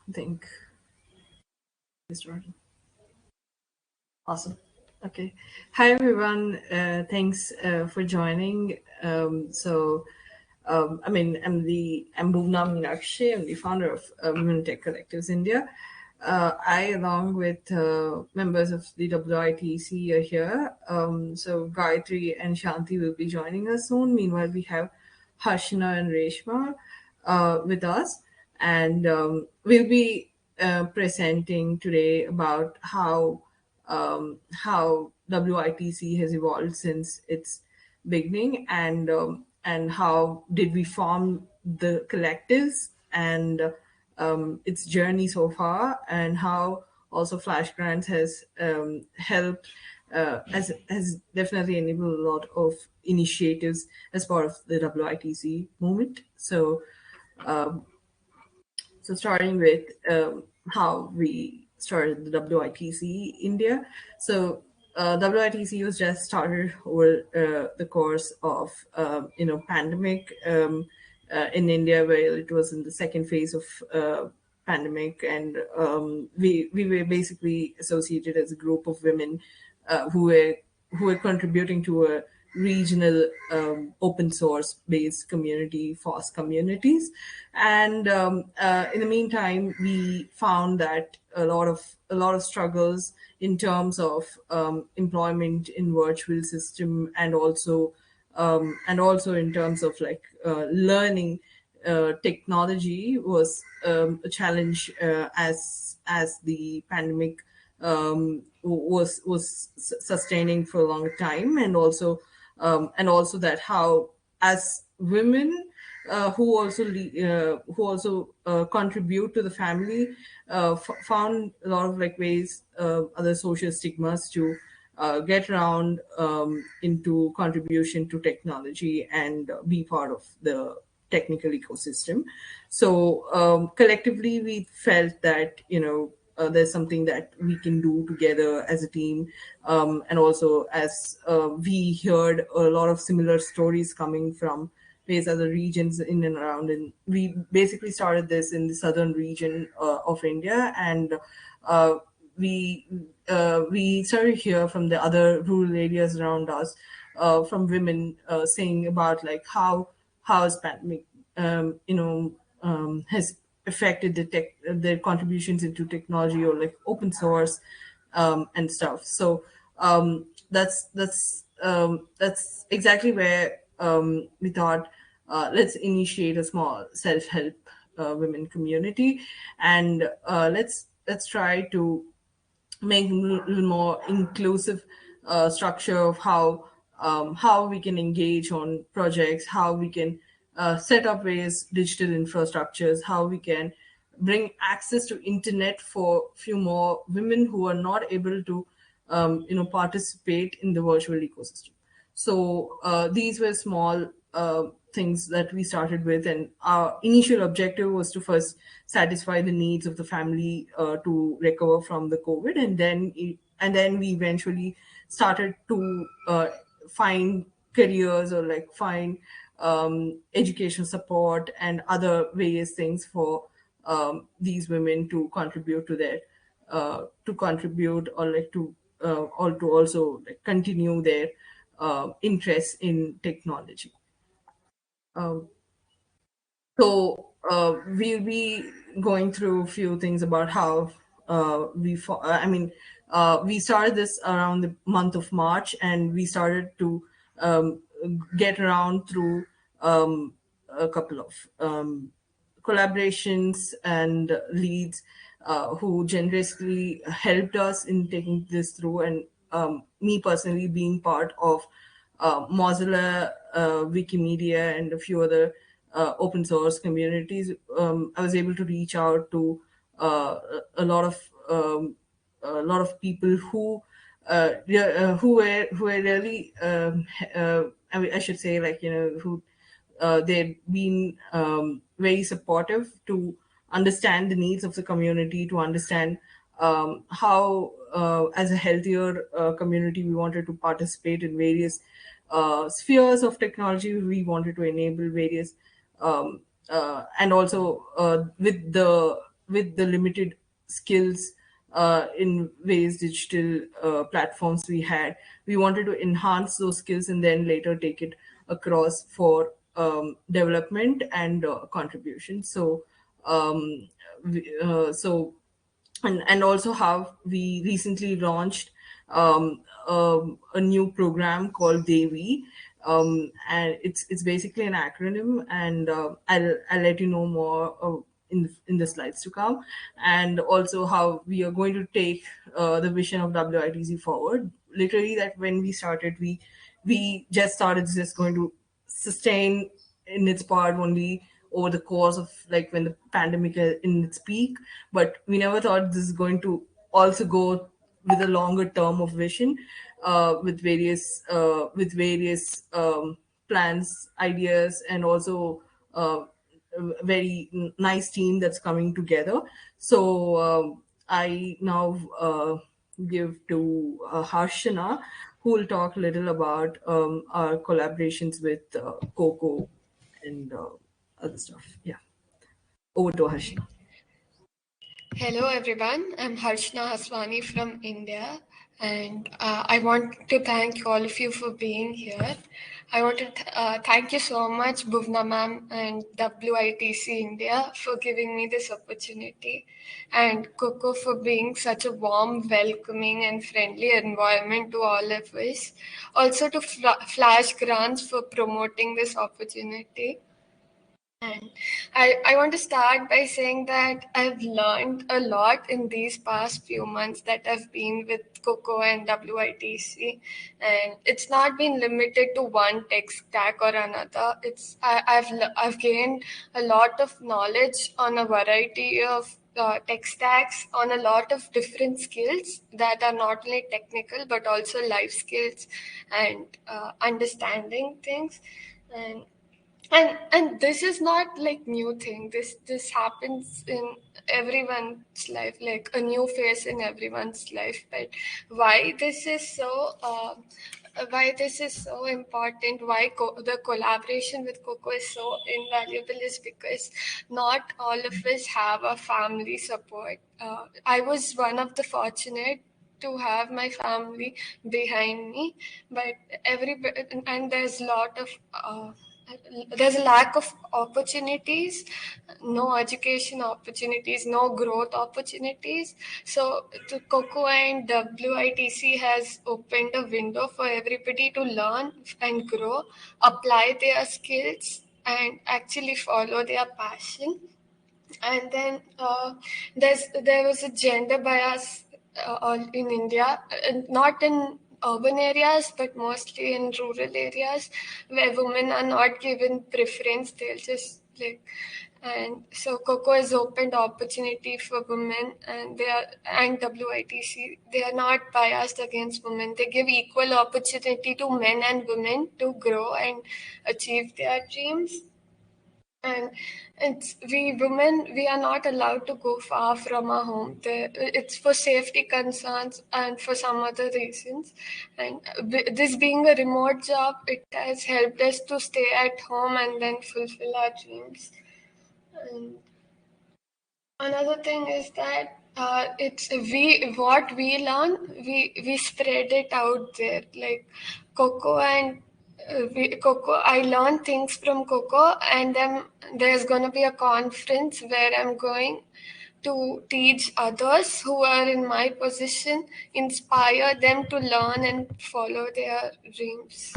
I think it's started. Awesome. Okay. Hi, everyone. Thanks for joining. I'm Bhuvna Meenakshi. I'm the founder of Women Tech Collectives India. I, along with members of the WITC, are here. So Gayatri and Shanti will be joining us soon. Meanwhile, we have Harshina and Reshma with us, and we'll be presenting today about how WITC has evolved since its beginning, and how did we form the collectives, and its journey so far, and how also Flash Grants has helped, has definitely enabled a lot of initiatives as part of the WITC movement. So starting with how we started the WITC India. So WITC was just started over the course of pandemic in India, where it was in the second phase of pandemic, and we were basically associated as a group of women who were contributing to a regional open source based community, FOSS communities. And in the meantime, we found that a lot of struggles in terms of employment in virtual system, and also in terms of learning technology was a challenge, as the pandemic was sustaining for a long time, and also that how, as women who also contribute to the family, found a lot of ways, other social stigmas to get around into contribution to technology and be part of the technical ecosystem. So collectively, we felt that there's something that we can do together as a team, and also as we heard a lot of similar stories coming from various other regions in and around, and we basically started this in the southern region of India, and uh, we we started to hear from the other rural areas around us, from women saying about how has pandemic has affected their contributions into technology, or open source and stuff. So that's exactly where we thought, let's initiate a small self-help women community, and let's try to make a little more inclusive structure of how we can engage on projects, how we can set up various digital infrastructures, how we can bring access to internet for few more women who are not able to participate in the virtual ecosystem. So these were small things that we started with, and our initial objective was to first satisfy the needs of the family to recover from the COVID, and then we eventually started to find careers, or find education support and other various things for these women to contribute to their to contribute, or to also continue their interest in technology. Um, we'll be going through a few things about how we started this around the month of March, and we started to um, get around through a couple of collaborations and leads who generously helped us in taking this through, and me personally being part of Mozilla, Wikimedia, and a few other open source communities. I was able to reach out to uh, a lot of people who were really I should say, who they've been very supportive to understand the needs of the community, to understand how, as a healthier community, we wanted to participate in various spheres of technology. We wanted to enable various, and also with the with the limited skills in ways digital platforms we had, we wanted to enhance those skills and then later take it across for development and contribution. Um, so and also how we recently launched a new program called DEWI, and it's basically an acronym, and I'll let you know more in the slides to come, and also how we are going to take the vision of WITC forward. Literally, that when we started, we just started just going to sustain in its part only over the course of like when the pandemic in its peak, but we never thought this is going to also go with a longer term of vision, with various plans, ideas, and also a very nice team that's coming together. So I now give to Harshana, who will talk a little about our collaborations with Coco and other stuff. Yeah, over to Harshana. Hello everyone, I'm Harshna Haswani from India, and I want to thank all of you for being here. I want to thank you so much, Bhuvna ma'am and WITC India, for giving me this opportunity, and Coco for being such a warm, welcoming, and friendly environment to all of us. Also to Flash Grants for promoting this opportunity. And I want to start by saying that I've learned a lot in these past few months that I've been with Coco and WITC. And it's not been limited to one tech stack or another. I've gained a lot of knowledge on a variety of tech stacks, on a lot of different skills that are not only technical but also life skills and understanding things. And and this is not like new thing. This happens in everyone's life, like a new phase in everyone's life. But why this is so why this is so important, why the collaboration with Coco is so invaluable, is because not all of us have a family support. I was one of the fortunate to have my family behind me, but every and there's a lack of opportunities, no education opportunities, no growth opportunities. So the Coco and WITC has opened a window for everybody to learn and grow, apply their skills, and actually follow their passion. And then there was a gender bias in India, not in urban areas, but mostly in rural areas where women are not given preference. They'll just like, and so Coco has opened opportunity for women, and WITC, they are not biased against women. They give equal opportunity to men and women to grow and achieve their dreams. And we women, we are not allowed to go far from our home. It's for safety concerns and for some other reasons. And this being a remote job, it has helped us to stay at home and then fulfill our dreams. And another thing is that it's we what we learn, we spread it out there. Like Coco and Coco, I learn things from Coco, and then there's gonna be a conference where I'm going to teach others who are in my position, inspire them to learn and follow their dreams.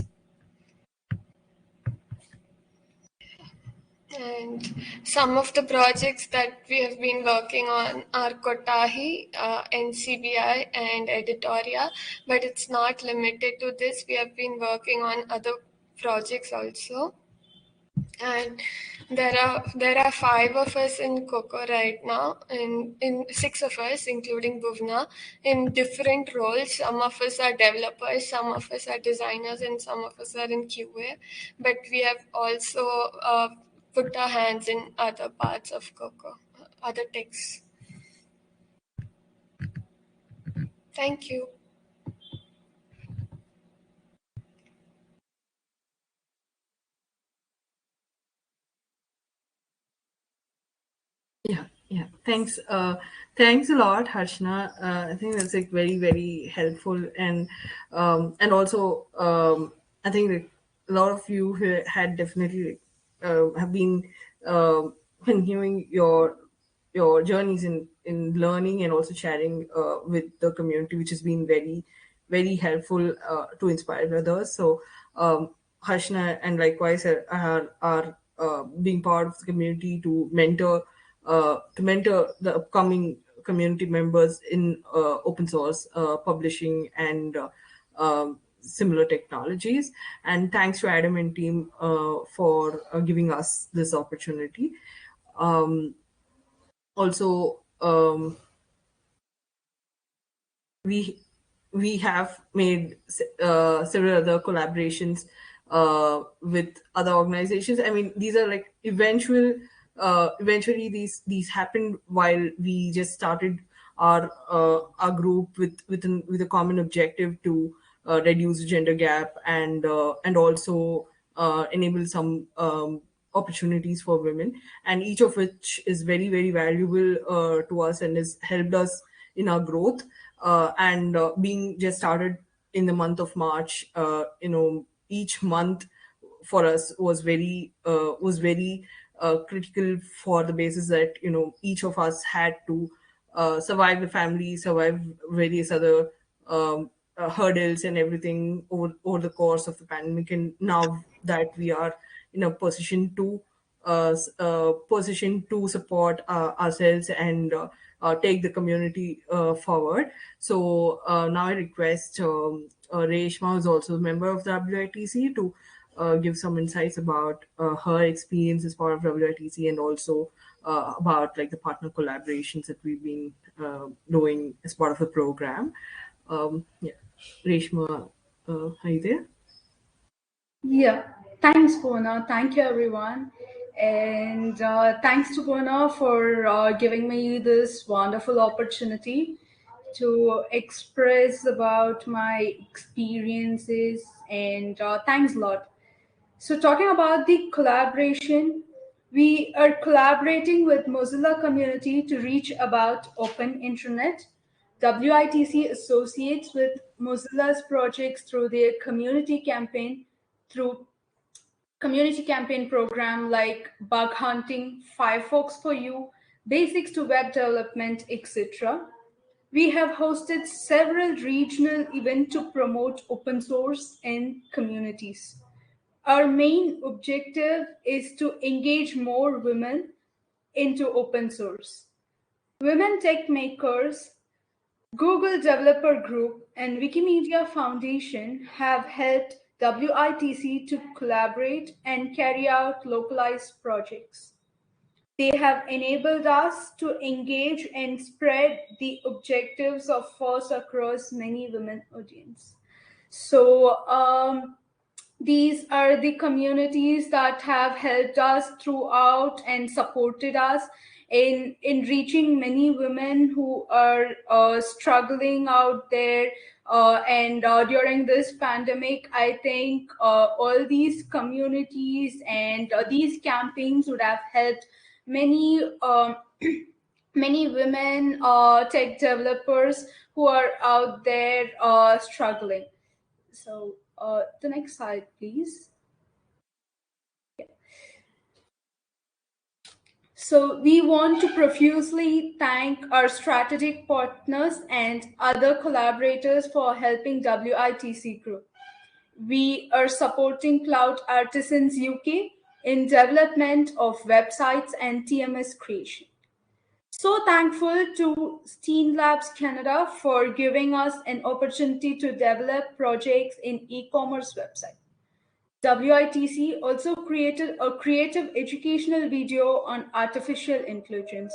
And some of the projects that we have been working on are Kotahi, NCBI, and Editoria, but it's not limited to this. We have been working on other projects also. And there are five of us in Coco right now, and in six of us, including Bhuvna, in different roles. Some of us are developers, some of us are designers, and some of us are in QA. But we have also put our hands in other parts of Coco, other techs. Thank you. Yeah. Yeah, thanks. Thanks a lot, Harshna. I think that's like very, very helpful, and also I think that a lot of you who had definitely have been continuing your journeys in learning and also sharing with the community, which has been very, very helpful to inspire others. So Harshna and likewise are being part of the community to mentor the upcoming community members in open source publishing and similar technologies. And thanks to Adam and team for giving us this opportunity. Um, also, we we have made several other collaborations with other organizations. I mean, these are like eventually these happened while we just started our group with a common objective to reduce gender gap and also enable some opportunities for women, and each of which is very, very valuable to us and has helped us in our growth. And being just started in the month of March, each month for us was very critical, for the basis that each of us had to survive the family, survive various other hurdles and everything over the course of the pandemic. And now that we are in a position to support ourselves and take the community forward. So now I request Reshma, who's also a member of the WITC, to give some insights about her experience as part of WITC, and also about like the partner collaborations that we've been doing as part of the program. Yeah, Reshma, are you there? Yeah, thanks, Pona. Thank you, everyone. And thanks to Pona for giving me this wonderful opportunity to express about my experiences. And thanks a lot. So, talking about the collaboration, we are collaborating with Mozilla community to reach about open internet. WITC associates with Mozilla's projects through their community campaign program like bug hunting, Firefox for you, basics to web development, etc. We have hosted several regional events to promote open source in communities. Our main objective is to engage more women into open source. Women Tech Makers, Google Developer Group, and Wikimedia Foundation have helped WITC to collaborate and carry out localized projects. They have enabled us to engage and spread the objectives of FOSS across many women audience. So these are the communities that have helped us throughout and supported us in reaching many women who are struggling out there. And during this pandemic, I think all these communities and these campaigns would have helped many many women tech developers who are out there struggling. So the next slide, please. So we want to profusely thank our strategic partners and other collaborators for helping WITC Group. We are supporting Cloud Artisans UK in development of websites and TMS creation. So thankful to Steen Labs Canada for giving us an opportunity to develop projects in e-commerce website. WITC also created a creative educational video on artificial intelligence.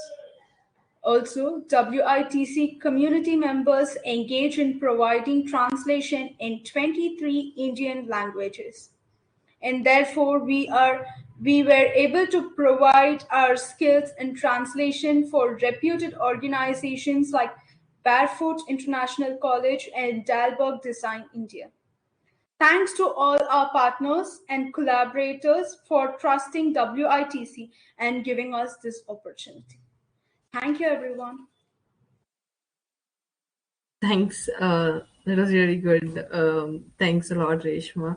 Also, WITC community members engage in providing translation in 23 Indian languages. And therefore, we were able to provide our skills in translation for reputed organizations like Barefoot International College and Dalberg Design India. Thanks to all our partners and collaborators for trusting WITC and giving us this opportunity. Thank you, everyone. Thanks. That was really good. Thanks a lot, Reshma.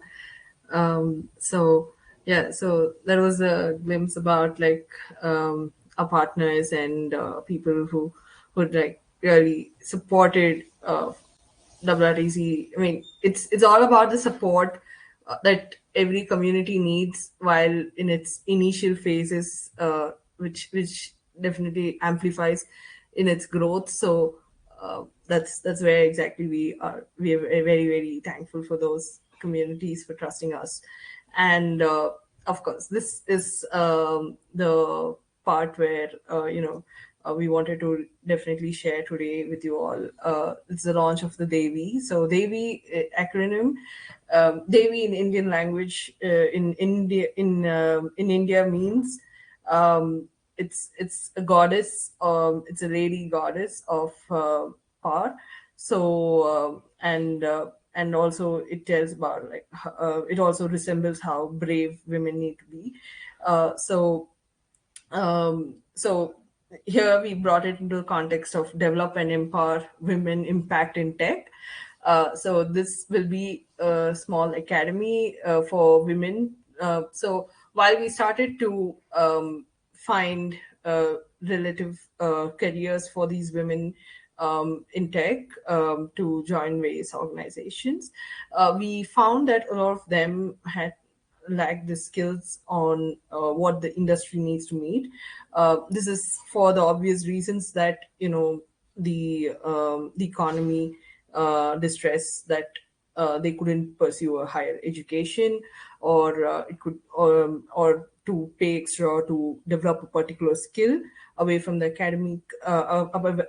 So yeah, so that was a glimpse about like our partners and people who like really supported WRTC. I mean, it's all about the support that every community needs while in its initial phases, which definitely amplifies in its growth. So that's where exactly we are. We are very very thankful for those communities for trusting us, and of course, this is the part where we wanted to definitely share today with you all. It's the launch of the DEWI. So DEWI acronym, DEWI in Indian language in India means it's a goddess. It's a lady goddess of power. So and also it tells about like it also resembles how brave women need to be. So here we brought it into the context of develop and empower women impact in tech. So this will be a small academy for women. So while we started to find relative careers for these women in tech to join various organizations, we found that a lot of them had lack the skills on what the industry needs to meet. This is for the obvious reasons that the economy distress that they couldn't pursue a higher education, or it could or to pay extra to develop a particular skill away from the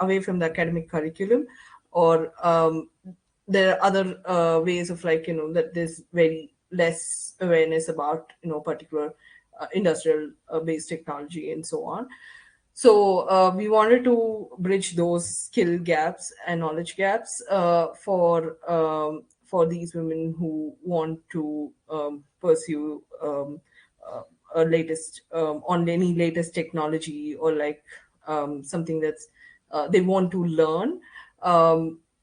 away from the academic curriculum, or there are other ways of like that there's very less awareness about particular industrial based technology and so on. So we wanted to bridge those skill gaps and knowledge gaps for these women who want to pursue a latest on any latest technology, or like something that's they want to learn.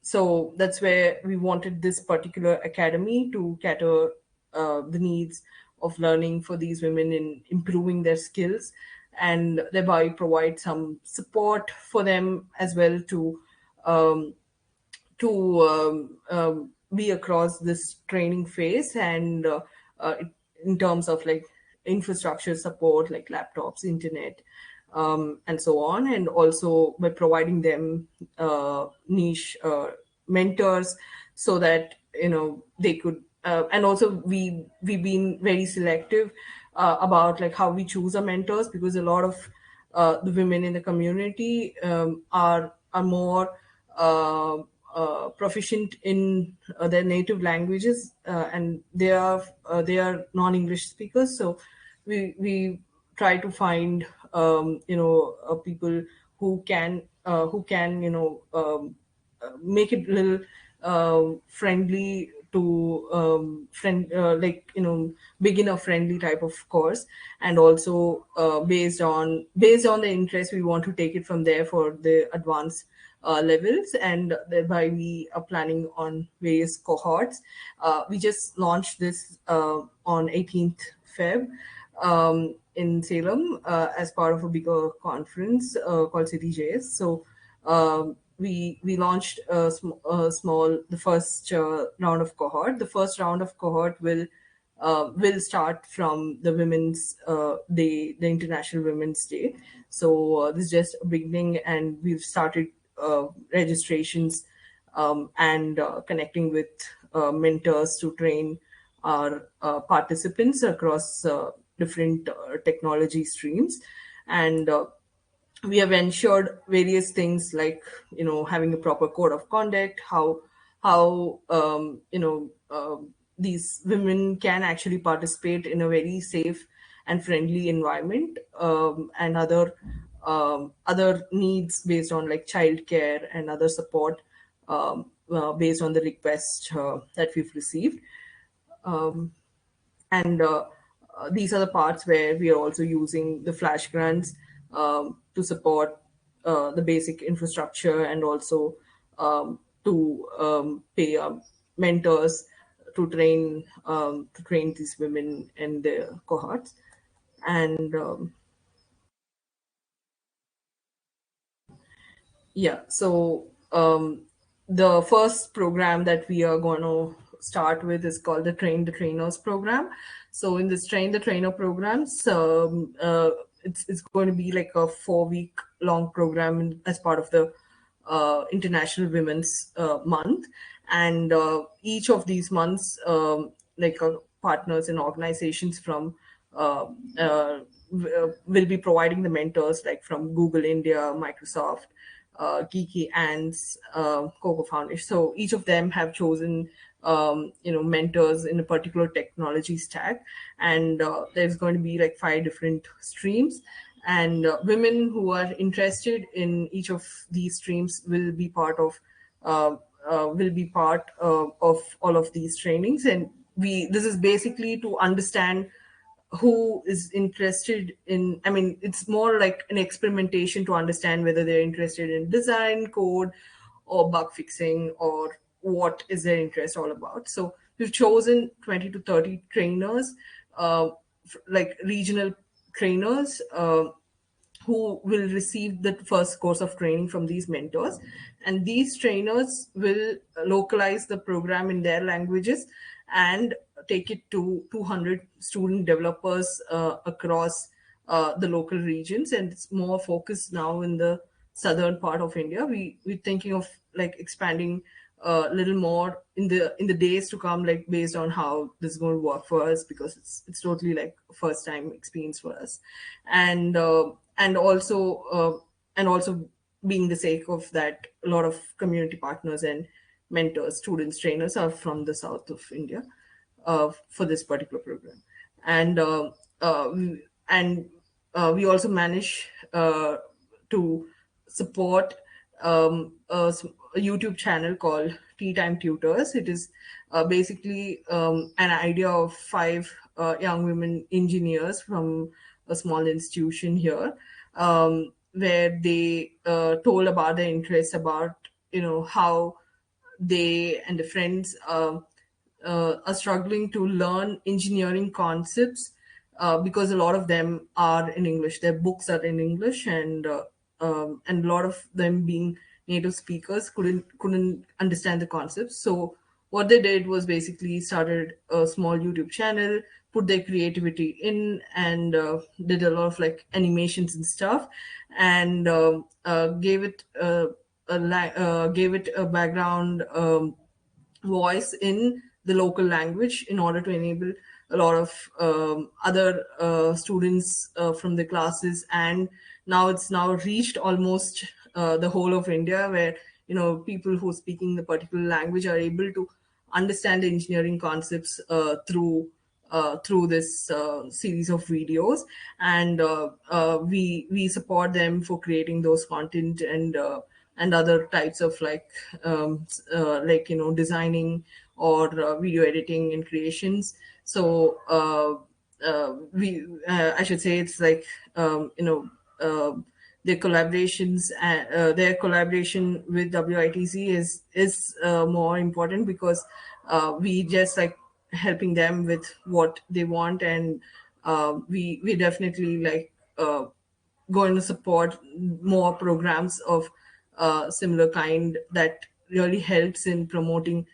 So that's where we wanted this particular academy to cater the needs of learning for these women in improving their skills, and thereby provide some support for them as well um, to be across this training phase, and in terms of like infrastructure support like laptops, internet, and so on, and also by providing them niche mentors, so that they could and also we've been very selective about like how we choose our mentors, because a lot of the women in the community are more uh, proficient in their native languages, and they are non-English speakers. So we try to find people who can make it a little friendly to like beginner friendly type of course, and also based on the interest, we want to take it from there for the advanced levels, and thereby we are planning on various cohorts. We just launched this on 18th Feb in Salem as part of a bigger conference called CityJS. So we launched a small the first round of cohort. The first round of cohort will start from the Women's Day, the International Women's Day. So this is just a beginning, and we've started registrations and connecting with mentors to train our participants across different technology streams. And we have ensured various things like having a proper code of conduct, how these women can actually participate in a very safe and friendly environment, and other needs based on like childcare and other support based on the request that we've received. And these are the parts where we are also using the flash grants to support the basic infrastructure, and also to pay mentors to train these women and their cohorts. And yeah, so the first program that we are going to start with is called the Train the Trainers program. So in this Train the Trainer programs, it's going to be like a 4 week long program as part of the International Women's Month. And each of these months, partners and organizations from uh, will be providing the mentors, like from Google India, Microsoft, Geeky Ants, Coco Foundation. So each of them have chosen, mentors in a particular technology stack, and there's going to be like 5 different streams. And women who are interested in each of these streams uh, will be part of all of these trainings. And we this is basically to understand who is interested in, I mean, it's more like an experimentation to understand whether they're interested in design, code, or bug fixing, or what is their interest all about. So we've chosen 20 to 30 trainers, like regional trainers, who will receive the first course of training from these mentors. And these trainers will localize the program in their languages and take it to 200 student developers across the local regions. And it's more focused now in the southern part of India. We're thinking of like expanding a little more in the days to come, like based on how this is going to work for us, because it's totally like a first time experience for us. And and also being the sake of that, a lot of community partners and mentors, students, trainers are from the south of India for this particular program. And uh, we- and we also manage to support a YouTube channel called Tea Time Tutors. It is basically an idea of 5 young women engineers from a small institution here, where they told about their interests, about how they and the friends are struggling to learn engineering concepts, because a lot of them are in English. Their books are in English, and a lot of them being native speakers couldn't understand the concepts. So what they did was basically started a small YouTube channel, put their creativity in, and did a lot of like animations and stuff, and gave it a background voice in the local language, in order to enable a lot of other students from the classes. And now it's now reached almost the whole of India, where people who are speaking the particular language are able to understand the engineering concepts through this series of videos. And we support them for creating those content, and other types of designing or video editing and creations. So we I should say, it's like uh, their collaboration with WITC is more important, because we just like helping them with what they want. And we definitely like going to support more programs of similar kind, that really helps in promoting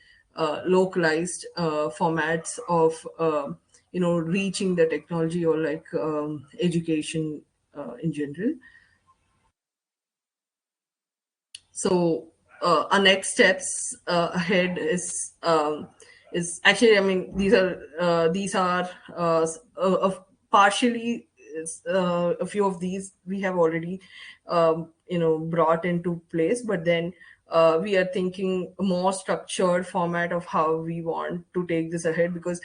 localized formats of reaching the technology, or like education in general. So our next steps ahead is actually, I mean, these are partially, a few of these we have already brought into place. But then we are thinking a more structured format of how we want to take this ahead, because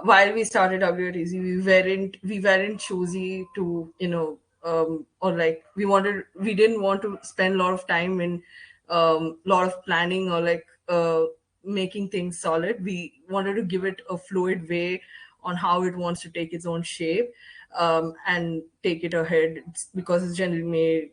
while we started WTC, we weren't choosy to, or like we didn't want to spend a lot of time in lot of planning, or like making things solid. We wanted to give it a fluid way on how it wants to take its own shape, and take it ahead. Because it's generally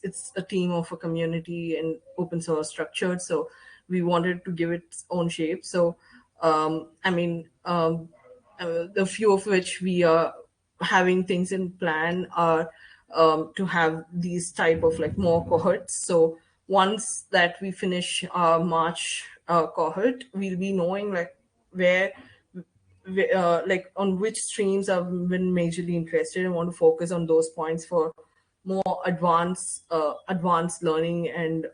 it's a team of a community and open source structured, so we wanted to give it its own shape. So I mean, the few of which we are having things in plan are to have these type of like more cohorts. So once that we finish our March cohort, we'll be knowing like where like on which streams I've been majorly interested and want to focus on those points for more advanced learning and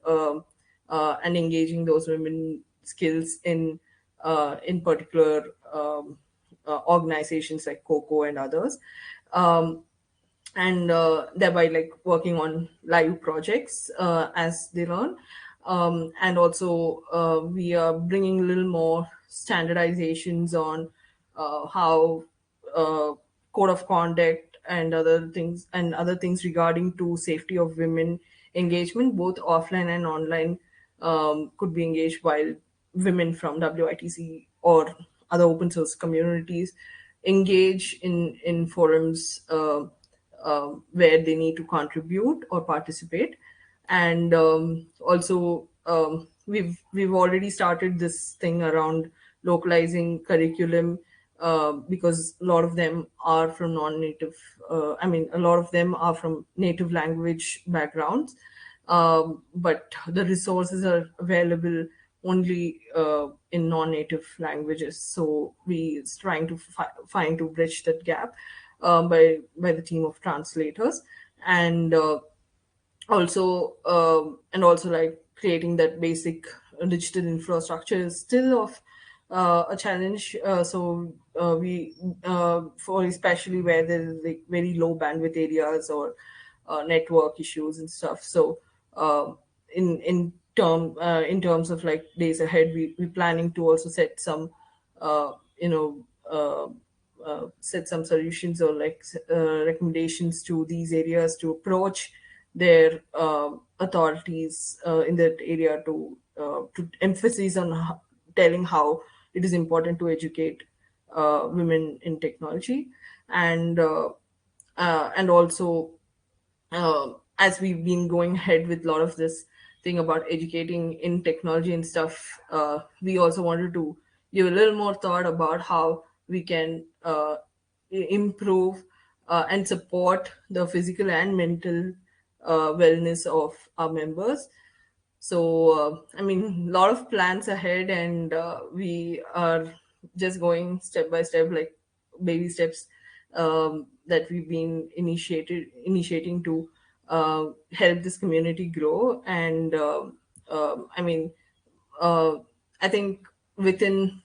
engaging those women skills in particular organizations like Coco and others. Um, and thereby like working on live projects as they learn. And also we are bringing a little more standardizations on how uh, code of conduct and other things regarding to safety of women engagement, both offline and online, could be engaged while women from WITC or other open source communities engage in forums where they need to contribute or participate. And also we've already started this thing around localizing curriculum, because a lot of them are from non-native, I mean a lot of them are from native language backgrounds, but the resources are available only in non-native languages. So we is trying to find to bridge that gap by the team of translators. And also like creating that basic digital infrastructure is still of a challenge. So for especially where there is like very low bandwidth areas or network issues and stuff. So in terms of like days ahead, we planning to also set some uh, you know uh, set some solutions or like recommendations to these areas to approach their authorities in that area to emphasis on telling how it is important to educate women in technology. And also as we've been going ahead with a lot of this thing about educating in technology and stuff, we also wanted to give a little more thought about how we can improve and support the physical and mental wellness of our members. So, I mean, a lot of plans ahead, and we are just going step by step, like baby steps that we've been initiating to help this community grow. And I mean, uh, I think within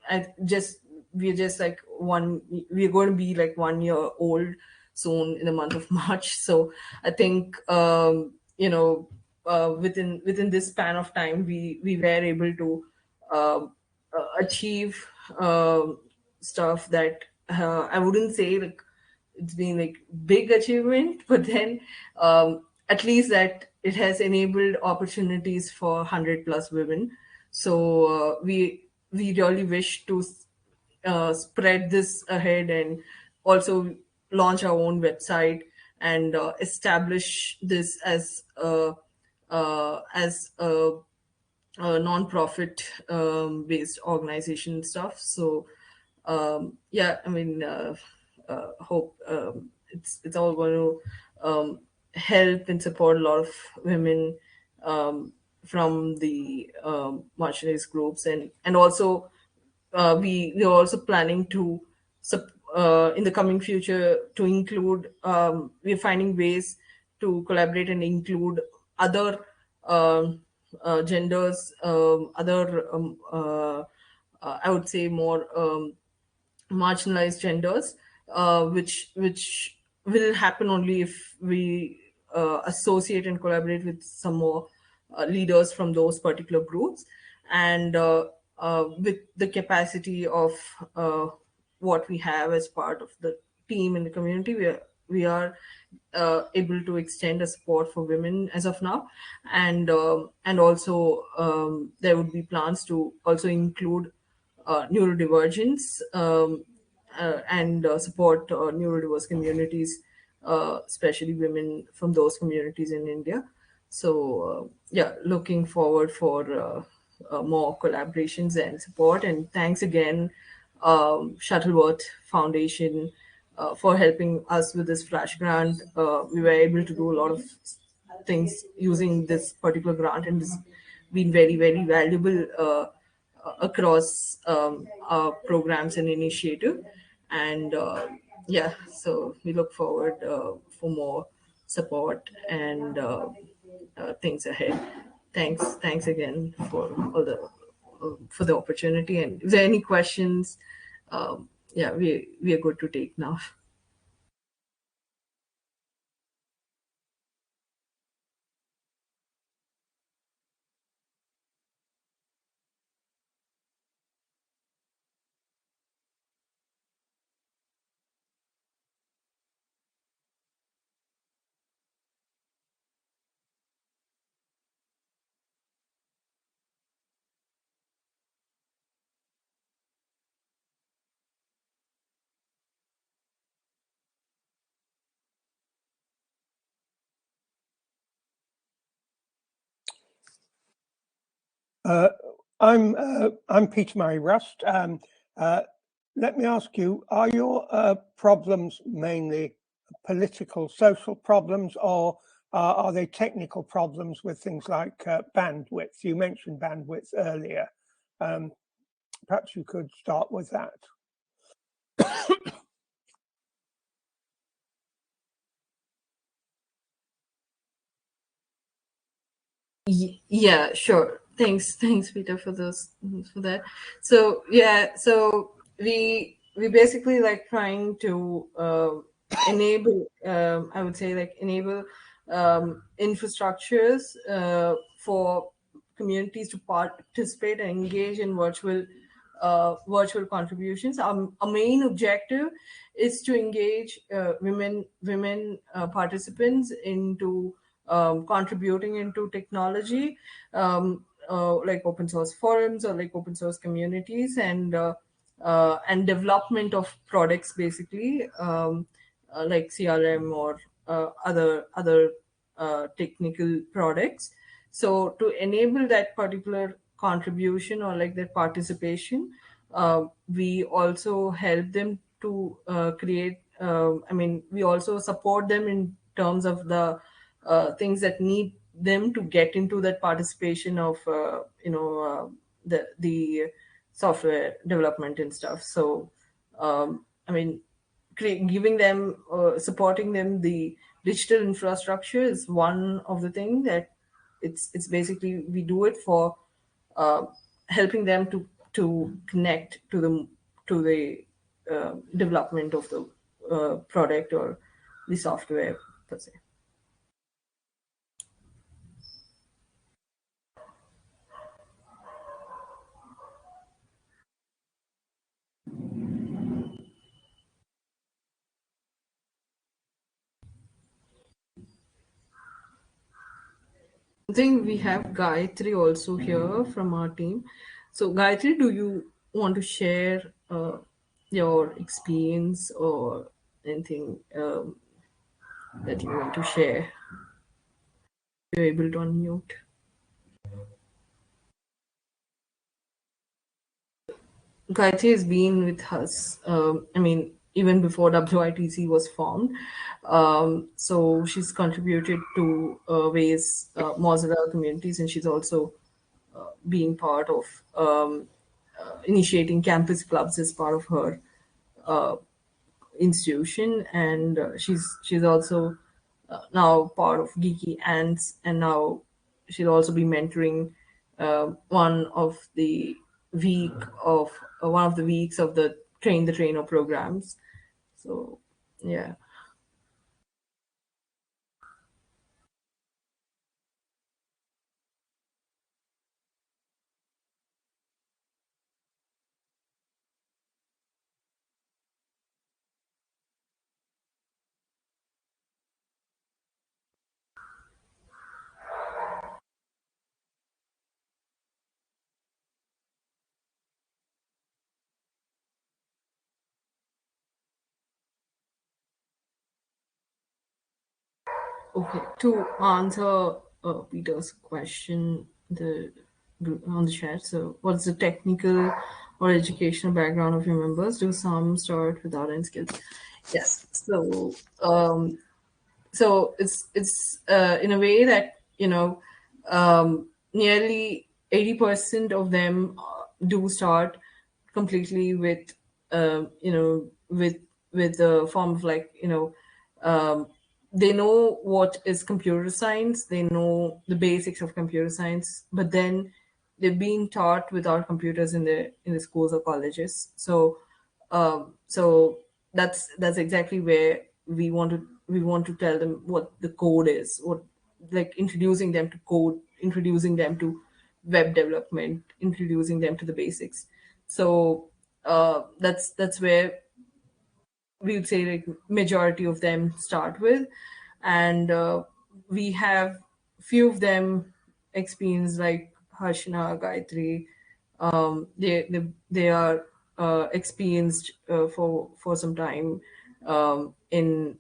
I just we're just like we're going to be like 1 year old soon in the month of March. So I think within this span of time we were able to achieve stuff that I wouldn't say like it's been like big achievement, but then at least that it has enabled opportunities for 100 plus women. So we really wish to spread this ahead and also launch our own website and establish this as a non-profit based organization stuff. So yeah, I mean, hope it's all going to help and support a lot of women from the marginalized groups. And also we are also planning to in the coming future to include, we're finding ways to collaborate and include other genders, other I would say more marginalized genders, which will happen only if we associate and collaborate with some more leaders from those particular groups. And with the capacity of what we have as part of the team in the community, we are able to extend a support for women as of now. And also there would be plans to also include neurodivergence, and support neurodiverse communities especially women from those communities in India. So yeah, looking forward for more collaborations and support. And thanks again, Shuttleworth Foundation, for helping us with this flash grant. We were able to do a lot of things using this particular grant, and it's been very, very valuable across our programs and initiative. And yeah, so we look forward for more support and things ahead. Thanks again for all the for the opportunity. And if there are any questions, yeah, we are good to take now. Uh, I'm Peter Murray Rust. Let me ask you: are your problems mainly political, social problems, or are they technical problems with things like bandwidth? You mentioned bandwidth earlier. Perhaps you could start with that. Yeah, sure. Thanks, Peter, for those for that. So yeah, so we basically like trying to enable, I would say, like enable infrastructures for communities to participate and engage in virtual contributions. Our main objective is to engage women participants into contributing into technology, like open source forums or like open source communities, and development of products, basically, like CRM or other technical products. So to enable that particular contribution or like that participation, we also help them to create. I mean, we also support them in terms of the things that need them to get into that participation of the software development and stuff. So I mean, giving them, supporting them, the digital infrastructure is one of the things that it's basically we do it for uh, helping them to connect to the development of the product or the software per se. I think we have Gayatri also here from our team. So, Gayatri, do you want to share your experience or anything that you want to share? You're able to unmute. Gayatri has been with us. I mean, even before WITC was formed. So she's contributed to various Mozilla communities, and she's also being part of initiating campus clubs as part of her uh, institution. And she's also now part of Geeky Ants, and now she'll also be mentoring one of the week of one of the weeks of the Train the Trainer programs. So yeah. Okay, to answer Peter's question, on the chat. So, what's the technical or educational background of your members? Do some start without any skills? Yes. So it's in a way that nearly 80% of them do start completely with with a form of um, they know what is computer science, they know the basics of computer science, but then they're being taught without computers in the schools or colleges. So that's exactly where we want to tell them what the code is, what, like, introducing them to code, introducing them to web development, introducing them to the basics. So that's where we would say, like, majority of them start with. And we have few of them experience, like Harshna, Gayatri. They are experienced for some time in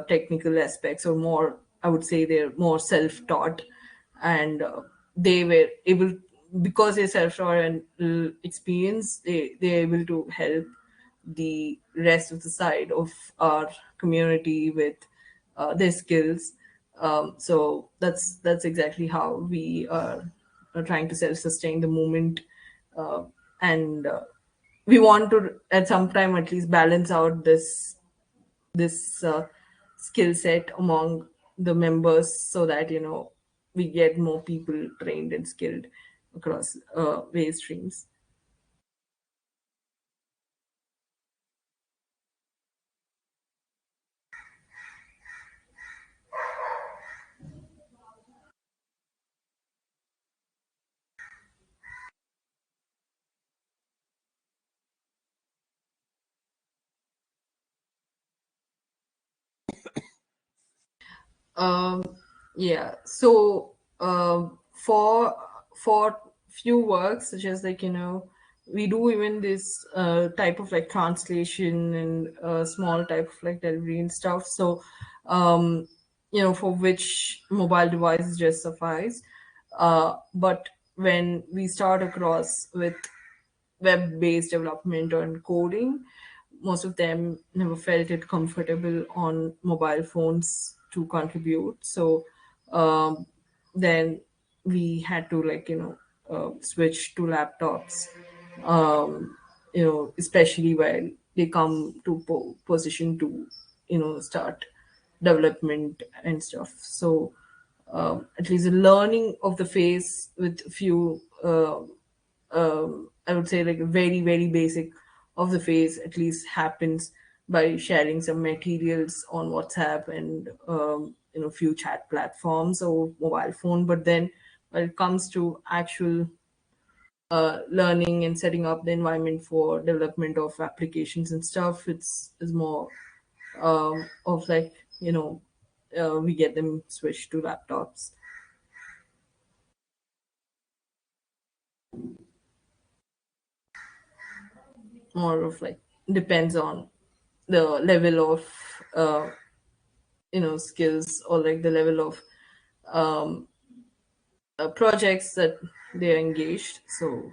technical aspects, or more, I would say they're more self-taught. And they were able, because they're self-taught and experience, they're able to help the rest of the side of our community with their skills. So that's exactly how we are trying to self-sustain the movement. And we want to, at some time at least, balance out this skill set among the members, so that we get more people trained and skilled across various streams. Um, yeah. So for few works, such as, like, we do even this type of like translation and small type of like delivery and stuff. So for which mobile devices just suffice. But when we start across with web-based development and coding, most of them never felt it comfortable on mobile phones to contribute. So um, then we had to, like, switch to laptops. Especially when they come to position to start development and stuff. So at least the learning of the face with a few I would say, like, very, very basic of the face at least happens by sharing some materials on WhatsApp and few chat platforms or mobile phone. But then when it comes to actual learning and setting up the environment for development of applications and stuff, it's is more of, like, we get them switched to laptops. More of, like, depends on the level of uh, skills, or like the level of um, projects that they're engaged. So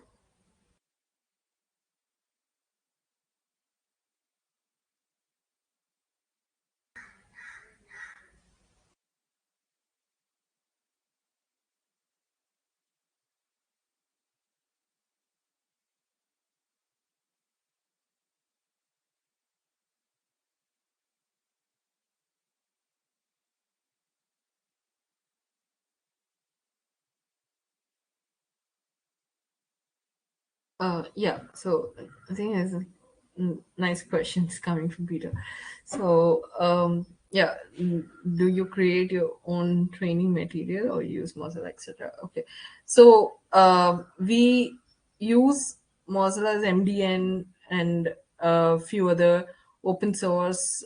yeah, so I think there's a nice questions coming from Peter. So yeah, do you create your own training material or use Mozilla, etc.? Okay, so we use Mozilla's MDN and a few other open source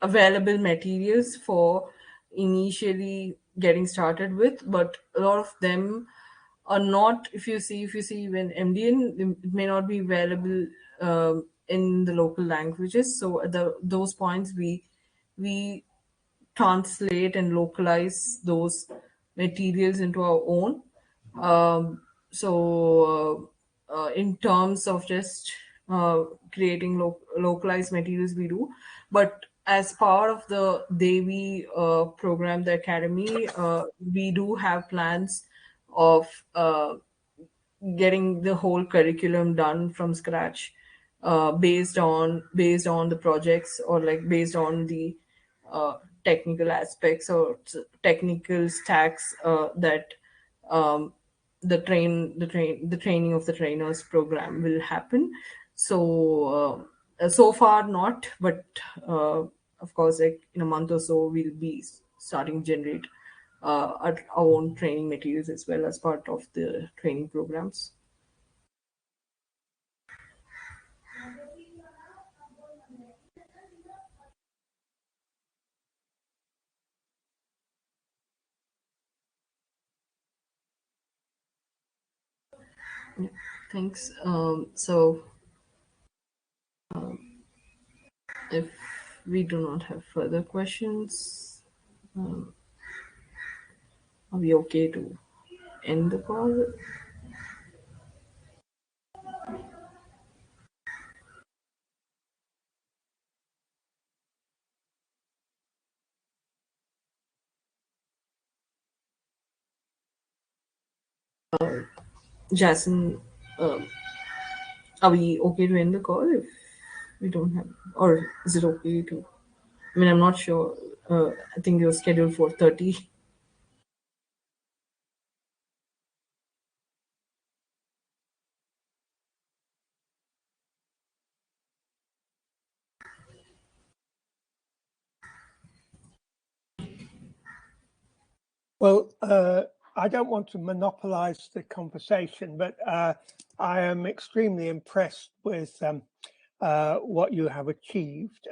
available materials for initially getting started with, but a lot of them are not. If you see when MDN, it may not be available in the local languages. So at those points we translate and localize those materials into our own. In terms of just creating localized materials, we do. But as part of the DEWI program, the academy, we do have plans of getting the whole curriculum done from scratch, based on the projects, or like based on the technical aspects or technical stacks that um, the training of the trainers program will happen. So far not, but of course, like in a month or so, we'll be starting to generate our own training materials as well as part of the training programs. Yeah, thanks. If we do not have further questions, are we okay to end the call? Jason, are we okay to end the call if we don't have, or is it okay to? I mean, I'm not sure. I think you're scheduled for 30. Well, I don't want to monopolize the conversation, but I am extremely impressed with what you have achieved.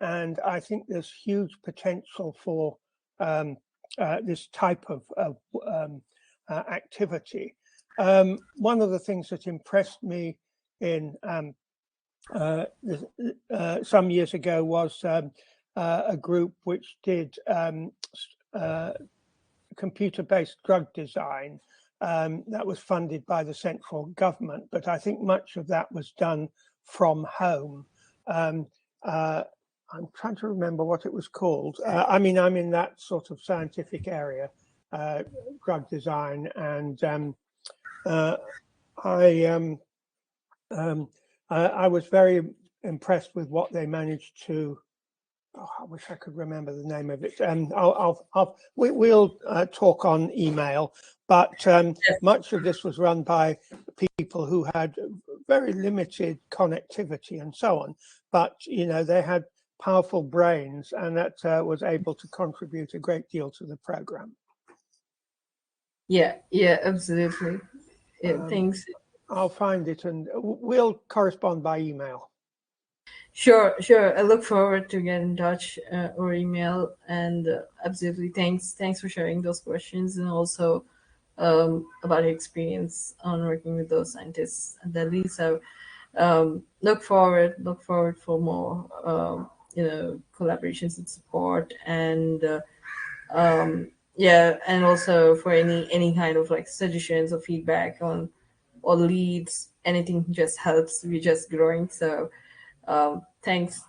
And I think there's huge potential for this type of activity. One of the things that impressed me in some years ago was a group which did computer-based drug design that was funded by the central government, but I think much of that was done from home. I'm trying to remember what it was called. I mean, I'm in that sort of scientific area, drug design, and I was very impressed with what they managed to. Oh, I wish I could remember the name of it. We'll talk on email, but much of this was run by people who had very limited connectivity and so on. But they had powerful brains, and that was able to contribute a great deal to the program. Yeah, absolutely. Yeah, thanks. I'll find it, and we'll correspond by email. Sure. I look forward to get in touch or email, and absolutely thanks for sharing those questions, and also about your experience on working with those scientists at Delhi. So look forward for more collaborations and support, and and also for any kind of like suggestions or feedback on or leads, anything just helps. We're just growing, so thanks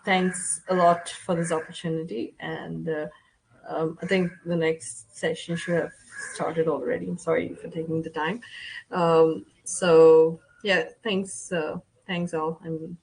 a lot for this opportunity, and I think the next session should have started already. I'm sorry for taking the time. So yeah, thanks all. I mean,